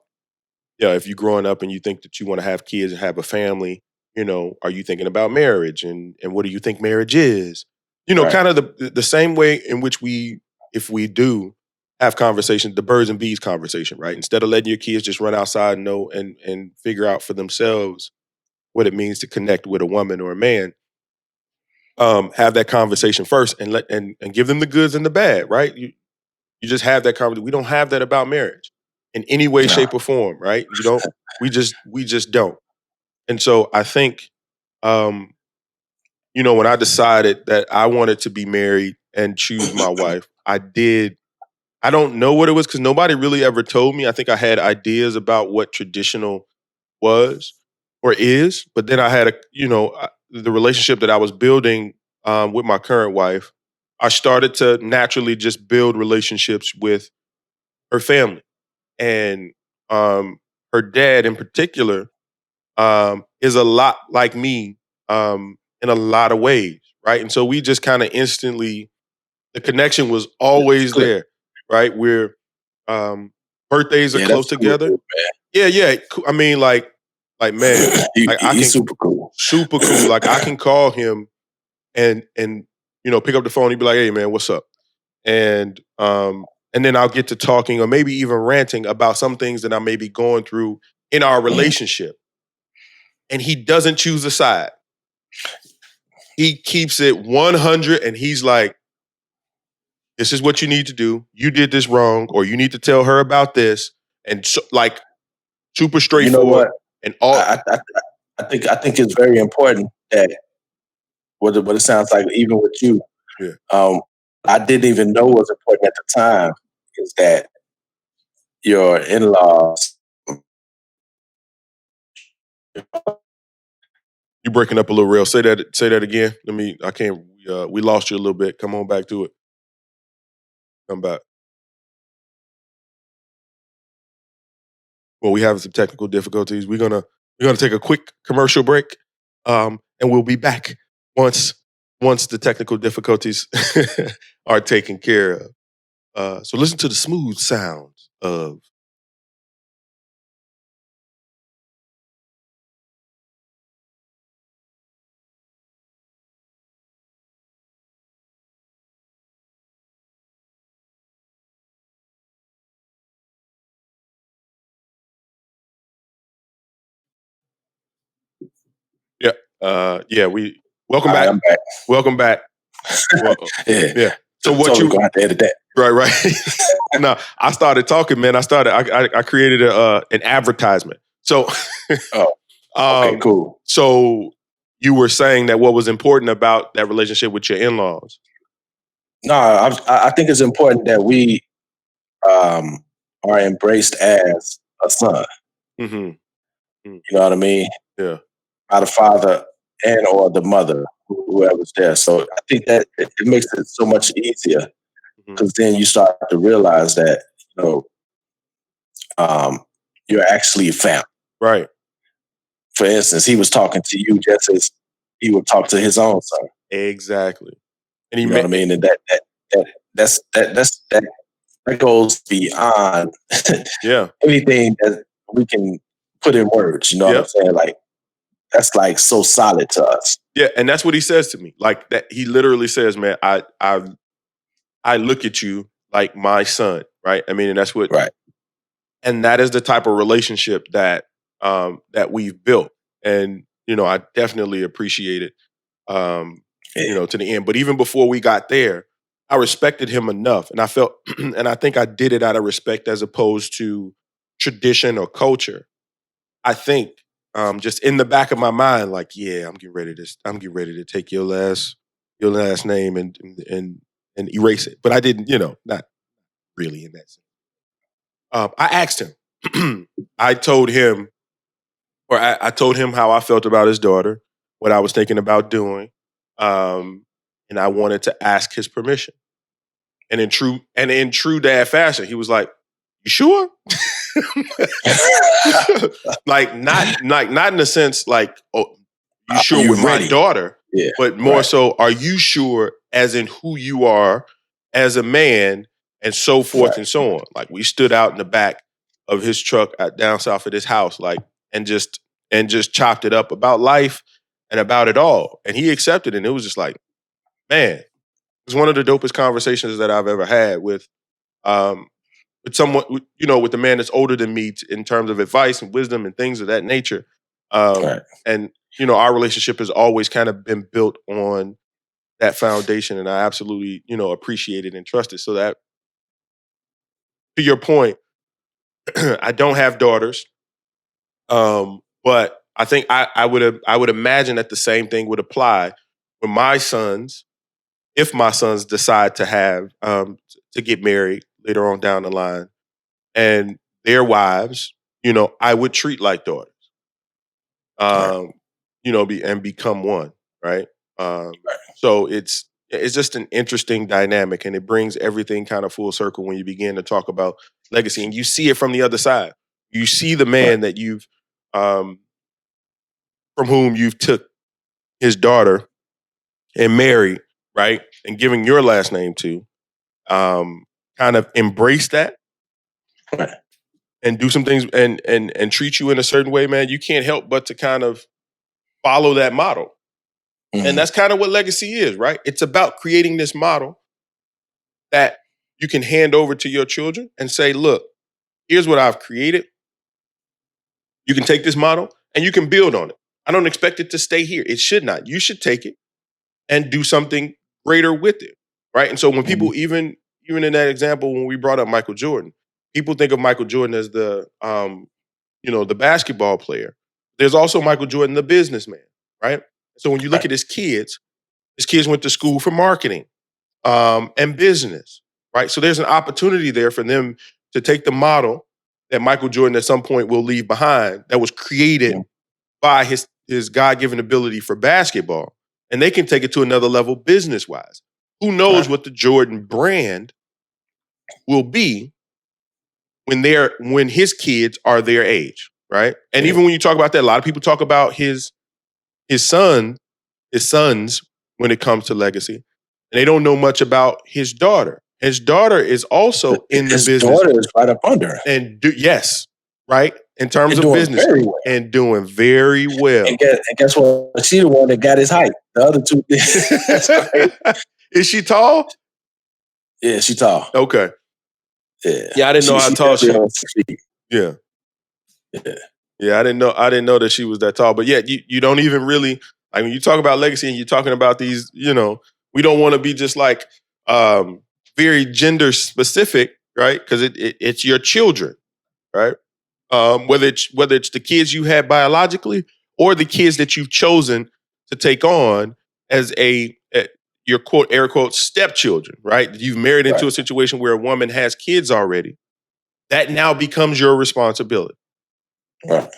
Speaker 2: if you're growing up and you think that you want to have kids and have a family, are you thinking about marriage and what do you think marriage is?
Speaker 3: Right.
Speaker 2: Kind of the same way in which if we do have conversations, the birds and bees conversation, right? Instead of letting your kids just run outside and know and figure out for themselves what it means to connect with a woman or a man, have that conversation first and and give them the goods and the bad, right? You just have that conversation. We don't have that about marriage in any way, shape, or form, right? You don't. We just don't. And so I think, when I decided that I wanted to be married and choose my wife, I did. I don't know what it was because nobody really ever told me. I think I had ideas about what traditional was or is, but then I had the relationship that I was building with my current wife. I started to naturally just build relationships with her family, and her dad in particular is a lot like me in a lot of ways, right? And so we just kind of instantly, the connection was always there, right? We're birthdays are close together.
Speaker 3: Cool,
Speaker 2: Yeah. I mean, like man,
Speaker 3: he's super cool.
Speaker 2: Super cool. Like I can call him and pick up the phone. He'd be like, "Hey, man, what's up?" And then I'll get to talking or maybe even ranting about some things that I may be going through in our relationship. And he doesn't choose a side. He keeps it 100 and he's like, this is what you need to do. You did this wrong, or you need to tell her about this. And so, like, super straightforward.
Speaker 3: You know what?
Speaker 2: And all
Speaker 3: I think it's very important that what it sounds like, even with you, I didn't even know was important at the time, is that your in-laws.
Speaker 2: You breaking up a little real. Say that again. I can't, we lost you a little bit. Come on back to it. Come back. Well, we have some technical difficulties. We're gonna take a quick commercial break, and we'll be back once the technical difficulties are taken care of. So listen to the smooth sounds of. Yeah. Welcome back.
Speaker 3: I'm back.
Speaker 2: Welcome back. Yeah. So what
Speaker 3: totally
Speaker 2: you
Speaker 3: gonna have to edit that.
Speaker 2: Right. No, I started talking, man. I created an advertisement. So
Speaker 3: okay, cool.
Speaker 2: So you were saying that what was important about that relationship with your in-laws?
Speaker 3: No, I think it's important that we are embraced as a son.
Speaker 2: Mm-hmm.
Speaker 3: You know what I mean?
Speaker 2: Yeah.
Speaker 3: By the father and or the mother, whoever's there. So I think that it makes it so much easier because then you start to realize that, you know, you're actually a family.
Speaker 2: Right.
Speaker 3: For instance, he was talking to you just as he would talk to his own son.
Speaker 2: Exactly. And
Speaker 3: You know what I mean? And that goes beyond
Speaker 2: yeah.
Speaker 3: anything that we can put in words. You know what I'm saying? Like that's like so solid to us.
Speaker 2: Yeah, and that's what he says to me. Like that, he literally says, "Man, I look at you like my son." Right. I mean, and that's what.
Speaker 3: Right.
Speaker 2: And that is the type of relationship that that we've built, and you know, I definitely appreciate it. You know, to the end. But even before we got there, I respected him enough, and I felt, and I think I did it out of respect as opposed to tradition or culture. I think just in the back of my mind, like, yeah, I'm getting ready to take your last name and erase it. But I didn't, you know, not really in that sense. I asked him. I told him, or I told him how I felt about his daughter, what I was thinking about doing, and I wanted to ask his permission. And in true dad fashion, he was like, "You sure?" like not in the sense like, "Oh, you sure with my daughter?"
Speaker 3: Yeah,
Speaker 2: but more so, are you sure as in who you are as a man, and so forth and so on. Like we stood out in the back of his truck down south of his house, like and just chopped it up about life and about it all. And he accepted it. And it was just like, man, it was one of the dopest conversations that I've ever had with someone, you know, with the man that's older than me in terms of advice and wisdom and things of that nature. And, you know, our relationship has always kind of been built on that foundation. And I absolutely, you know, appreciate it and trust it. So that, to your point, I don't have daughters. But I think I would imagine that the same thing would apply when my sons, if my sons decide to have to get married later on down the line, and their wives, you know, I would treat like daughters. You know, and become one, right? So it's just an interesting dynamic, and it brings everything kind of full circle when you begin to talk about legacy, and you see it from the other side. You see the man that you've from whom you've took his daughter and married, right, and giving your last name to, kind of embrace that and do some things and treat you in a certain way, man. You can't help but to kind of follow that model. And that's kind of what legacy is, right? It's about creating this model that you can hand over to your children and say, look, here's what I've created. You can take this model and you can build on it. I don't expect it to stay here. It should not. You should take it and do something greater with it, right? And so when people, even in that example, when we brought up Michael Jordan, people think of Michael Jordan as the, you know, the basketball player. There's also Michael Jordan, the businessman, right? So when you look at his kids went to school for marketing and business, right? So there's an opportunity there for them to take the model that Michael Jordan at some point will leave behind that was created by his God-given ability for basketball, and they can take it to another level business-wise. Who knows what the Jordan brand will be when his kids are their age, right? And even when you talk about that, a lot of people talk about his sons when it comes to legacy, and they don't know much about his daughter. His daughter is also in the business. His
Speaker 3: daughter is right up under.
Speaker 2: And yes, right? In terms of business, and doing very well.
Speaker 3: And guess what? She's the one that got his height. The other two.
Speaker 2: Is she tall?
Speaker 3: Yeah, she's tall.
Speaker 2: Okay.
Speaker 3: Yeah,
Speaker 2: I didn't know how tall she was.
Speaker 3: Yeah.
Speaker 2: Yeah, I didn't know that she was that tall. But yet, you don't even really, like, when you talk about legacy and you're talking about these, you know, we don't want to be just like very gender specific, right? Because it's your children, right? Whether it's the kids you had biologically or the kids that you've chosen to take on as your quote air quote stepchildren, right? You've married into a situation where a woman has kids already, that now becomes your responsibility.
Speaker 3: Right.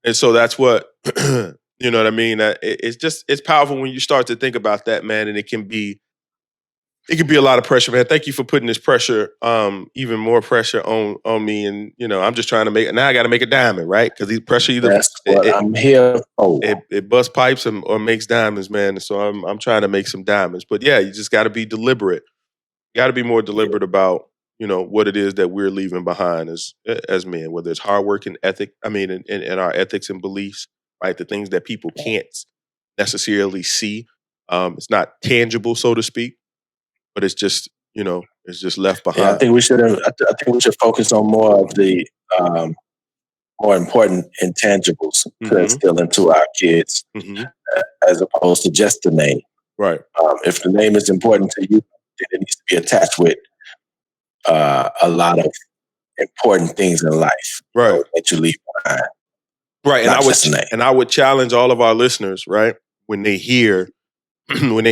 Speaker 2: And so that's what, you know what I mean? It's powerful when you start to think about that, man. And it can be a lot of pressure, man. Thank you for putting this pressure, even more pressure on me. And, you know, I'm just trying to now I got to make a diamond, right? Because the pressure
Speaker 3: That's what I'm here for.
Speaker 2: It busts pipes or makes diamonds, man. And so I'm trying to make some diamonds. But yeah, you just got to be deliberate. You got to be more deliberate about, you know, what it is that we're leaving behind as men, whether it's hard work and ethic. I mean, in our ethics and beliefs, right? The things that people can't necessarily see. It's not tangible, so to speak, but it's just, you know, it's just left behind.
Speaker 3: Yeah, I think we should focus on more of the more important intangibles to instill into our kids, as opposed to just the name.
Speaker 2: Right.
Speaker 3: If the name is important to you, then it needs to be attached with a lot of important things in life,
Speaker 2: right,
Speaker 3: that you leave behind.
Speaker 2: Right, and I would challenge all of our listeners, right, when they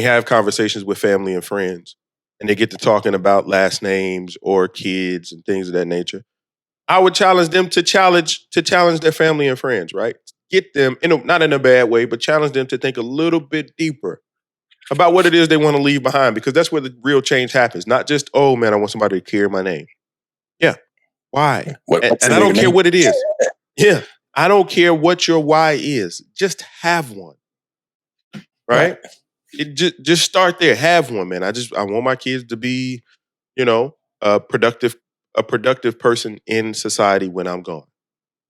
Speaker 2: have conversations with family and friends, and they get to talking about last names or kids and things of that nature. I would challenge them to challenge their family and friends, right? Get them, not in a bad way, but challenge them to think a little bit deeper about what it is they want to leave behind, because that's where the real change happens. Not just, oh man, I want somebody to carry my name. Yeah. Why? And I don't care what it is. Yeah. I don't care what your why is. Just have one. Right? Just start there. Have one, man. I want my kids to be, you know, a productive person in society when I'm gone.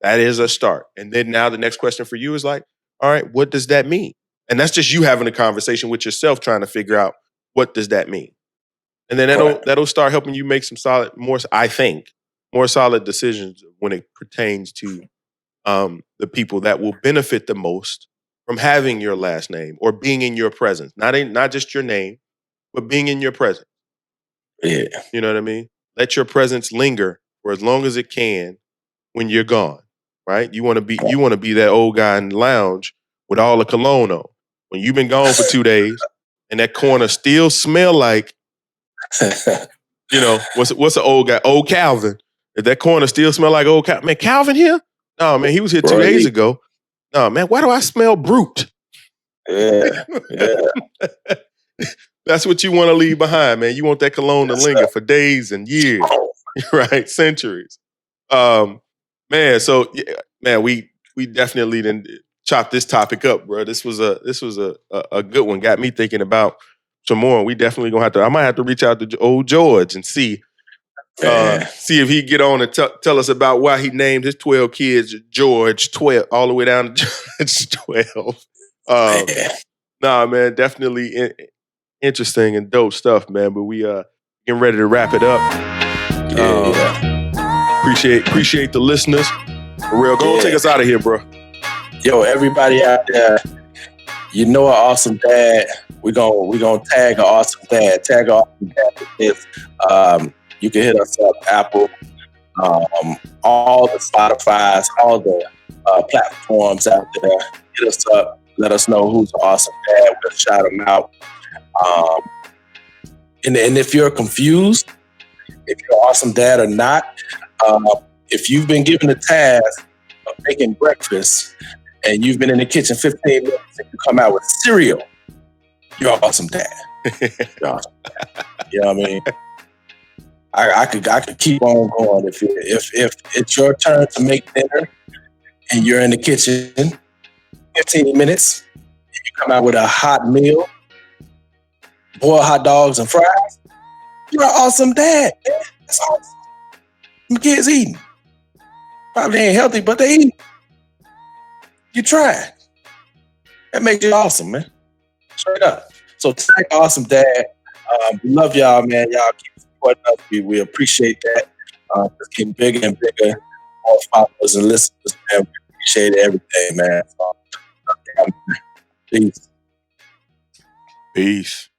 Speaker 2: That is a start. And then now the next question for you is like, all right, what does that mean? And that's just you having a conversation with yourself, trying to figure out what does that mean. And then that'll start helping you make some more solid decisions when it pertains to the people that will benefit the most from having your last name or being in your presence. Not just your name, but being in your presence.
Speaker 3: Yeah.
Speaker 2: You know what I mean? Let your presence linger for as long as it can when you're gone. Right? You want to be that old guy in the lounge with all the cologne on. When you've been gone for 2 days and that corner still smell like, you know, what's an old guy? Old Calvin. If that corner still smell like old Calvin, man, Calvin here? No, man, he was here 2 days ago. No, man, why do I smell brute?
Speaker 3: Yeah.
Speaker 2: That's what you want to leave behind, man. You want that cologne to linger for days and years, right? Centuries. Man, so man, we definitely didn't chop this topic up, bro. This was a good one. Got me thinking about some more. We definitely I might have to reach out to old George and see if he get on and tell us about why he named his 12 kids George 12 all the way down to George 12. Nah, man, definitely interesting and dope stuff, man. But we getting ready to wrap it up. Appreciate the listeners. For real, go take us out of here, bro.
Speaker 3: Yo, everybody out there, you know an awesome dad. We're gonna tag an awesome dad. Tag an awesome dad with this. You can hit us up, Apple, all the Spotify's, all the platforms out there. Hit us up. Let us know who's an awesome dad. We'll shout them out. And if you're confused, if you're an awesome dad or not, if you've been given the task of making breakfast and you've been in the kitchen 15 minutes and you come out with cereal, you're an awesome dad. You're awesome dad. You know what I mean? I could keep on going. If it's your turn to make dinner and you're in the kitchen 15 minutes and you come out with a hot meal, boiled hot dogs and fries, you're an awesome dad. That's awesome. Some kids eating. Probably ain't healthy, but they eat. You tried. That makes you awesome, man. Straight up. So tag awesome dad. We love y'all, man. Y'all keep supporting us. We appreciate that. It's getting bigger and bigger. All followers and listeners, man. We appreciate everything, man. So, peace.
Speaker 2: Peace.